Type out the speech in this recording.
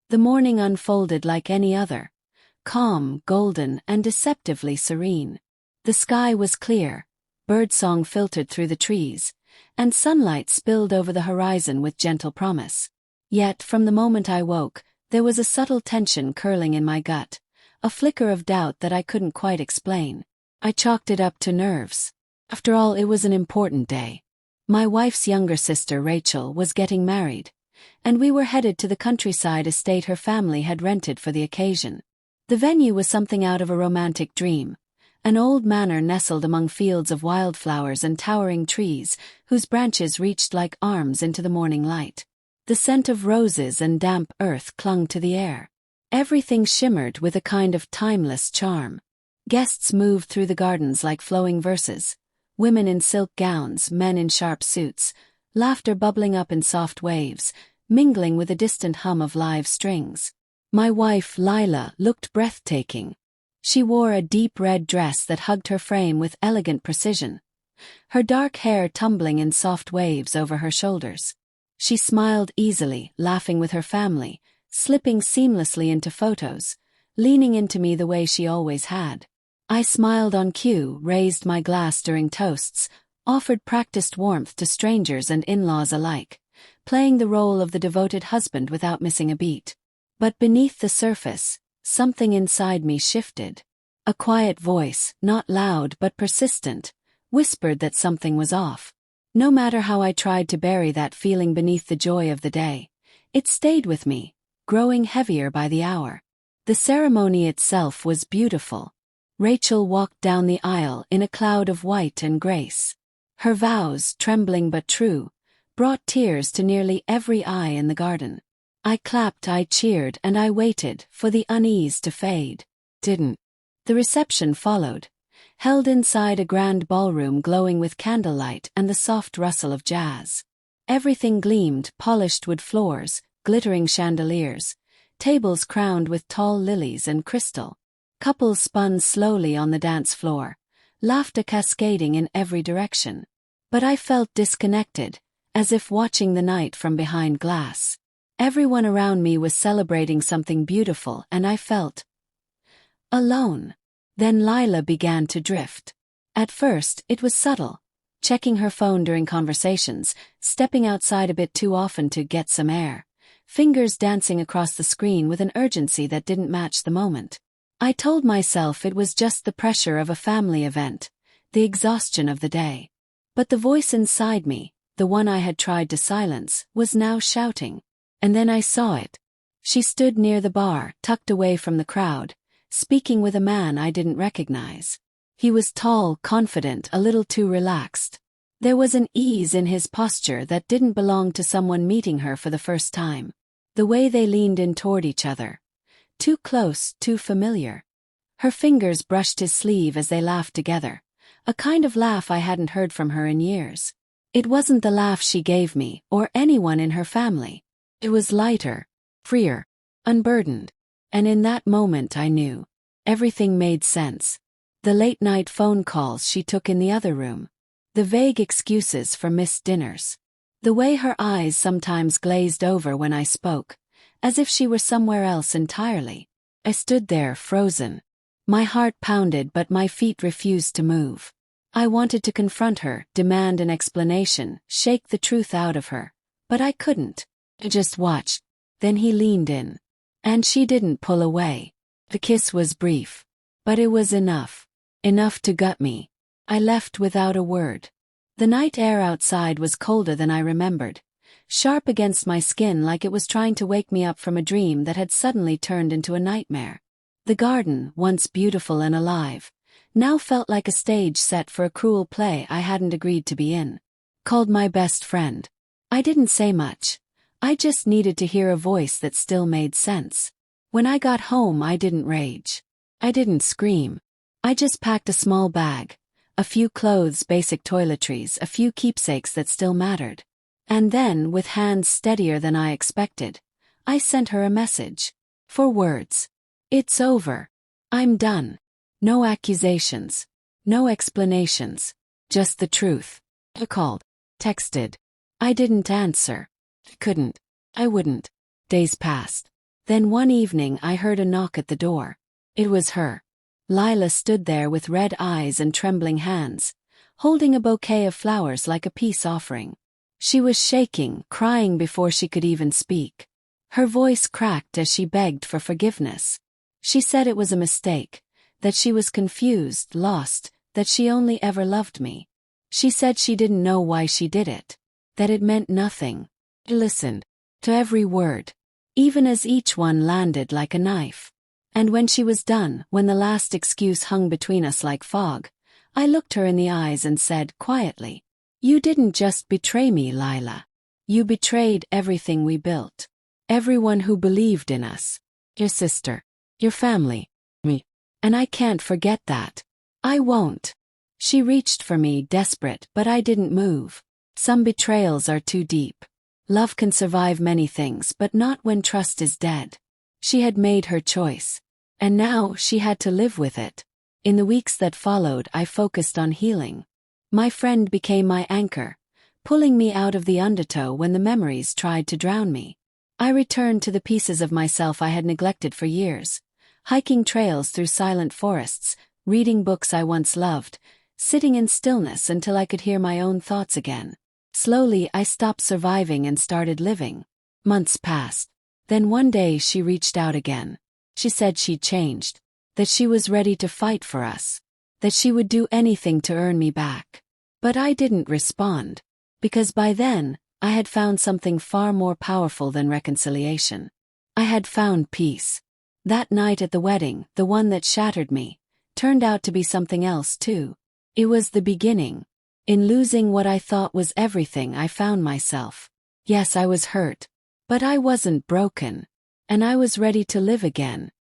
The morning unfolded like any other, calm, golden, and deceptively serene. The sky was clear, birdsong filtered through the trees, and sunlight spilled over the horizon with gentle promise. Yet, from the moment I woke, there was a subtle tension curling in my gut, a flicker of doubt that I couldn't quite explain. I chalked it up to nerves. After all, it was an important day. My wife's younger sister, Rachel, was getting married, and we were headed to the countryside estate her family had rented for the occasion. The venue was something out of a romantic dream, an old manor nestled among fields of wildflowers and towering trees whose branches reached like arms into the morning light. The scent of roses and damp earth clung to the air. Everything shimmered with a kind of timeless charm. Guests moved through the gardens like flowing verses, women in silk gowns, men in sharp suits, laughter bubbling up in soft waves, mingling with a distant hum of live strings. My wife, Lila, looked breathtaking. She wore a deep red dress that hugged her frame with elegant precision, her dark hair tumbling in soft waves over her shoulders. She smiled easily, laughing with her family, slipping seamlessly into photos, leaning into me the way she always had. I smiled on cue, raised my glass during toasts, offered practiced warmth to strangers and in-laws alike, playing the role of the devoted husband without missing a beat. But beneath the surface, something inside me shifted. A quiet voice, not loud but persistent, whispered that something was off. No matter how I tried to bury that feeling beneath the joy of the day, it stayed with me, growing heavier by the hour. The ceremony itself was beautiful. Rachel walked down the aisle in a cloud of white and grace. Her vows, trembling but true, brought tears to nearly every eye in the garden. I clapped, I cheered, and I waited for the unease to fade. Didn't. The reception followed, held inside a grand ballroom glowing with candlelight and the soft rustle of jazz. Everything gleamed, polished wood floors, glittering chandeliers, tables crowned with tall lilies and crystal. Couples spun slowly on the dance floor, laughter cascading in every direction. But I felt disconnected, as if watching the night from behind glass. Everyone around me was celebrating something beautiful, and I felt alone. Then Lila began to drift. At first, it was subtle, checking her phone during conversations, stepping outside a bit too often to get some air, fingers dancing across the screen with an urgency that didn't match the moment. I told myself it was just the pressure of a family event, the exhaustion of the day. But the voice inside me, the one I had tried to silence, was now shouting. And then I saw it. She stood near the bar, tucked away from the crowd, speaking with a man I didn't recognize. He was tall, confident, a little too relaxed. There was an ease in his posture that didn't belong to someone meeting her for the first time. The way they leaned in toward each other. Too close, too familiar. Her fingers brushed his sleeve as they laughed together, a kind of laugh I hadn't heard from her in years. It wasn't the laugh she gave me, or anyone in her family. It was lighter, freer, unburdened. And in that moment I knew. Everything made sense. The late-night phone calls she took in the other room. The vague excuses for missed dinners. The way her eyes sometimes glazed over when I spoke, as if she were somewhere else entirely. I stood there, frozen. My heart pounded but my feet refused to move. I wanted to confront her, demand an explanation, shake the truth out of her. But I couldn't. I just watched. Then he leaned in. And she didn't pull away. The kiss was brief. But it was enough. Enough to gut me. I left without a word. The night air outside was colder than I remembered, sharp against my skin like it was trying to wake me up from a dream that had suddenly turned into a nightmare. The garden, once beautiful and alive, now felt like a stage set for a cruel play I hadn't agreed to be in. Called my best friend. I didn't say much. I just needed to hear a voice that still made sense. When I got home, I didn't rage. I didn't scream. I just packed a small bag, a few clothes, basic toiletries, a few keepsakes that still mattered. And then, with hands steadier than I expected, I sent her a message. 4 words. It's over. I'm done. No accusations. No explanations. Just the truth. I called. Texted. I didn't answer. I couldn't. I wouldn't. Days passed. Then one evening I heard a knock at the door. It was her. Lila stood there with red eyes and trembling hands, holding a bouquet of flowers like a peace offering. She was shaking, crying before she could even speak. Her voice cracked as she begged for forgiveness. She said it was a mistake, that she was confused, lost, that she only ever loved me. She said she didn't know why she did it, that it meant nothing. I listened to every word, even as each one landed like a knife. And when she was done, when the last excuse hung between us like fog, I looked her in the eyes and said quietly, "You didn't just betray me, Lila. You betrayed everything we built. Everyone who believed in us. Your sister. Your family. Me. And I can't forget that. I won't." She reached for me, desperate, but I didn't move. Some betrayals are too deep. Love can survive many things, but not when trust is dead. She had made her choice, and now she had to live with it. In the weeks that followed, I focused on healing. My friend became my anchor, pulling me out of the undertow when the memories tried to drown me. I returned to the pieces of myself I had neglected for years, hiking trails through silent forests, reading books I once loved, sitting in stillness until I could hear my own thoughts again. Slowly, I stopped surviving and started living. Months passed. Then one day she reached out again. She said she'd changed, that she was ready to fight for us, that she would do anything to earn me back. But I didn't respond, because by then, I had found something far more powerful than reconciliation. I had found peace. That night at the wedding, the one that shattered me, turned out to be something else too. It was the beginning. In losing what I thought was everything, I found myself. Yes, I was hurt, but I wasn't broken, and I was ready to live again,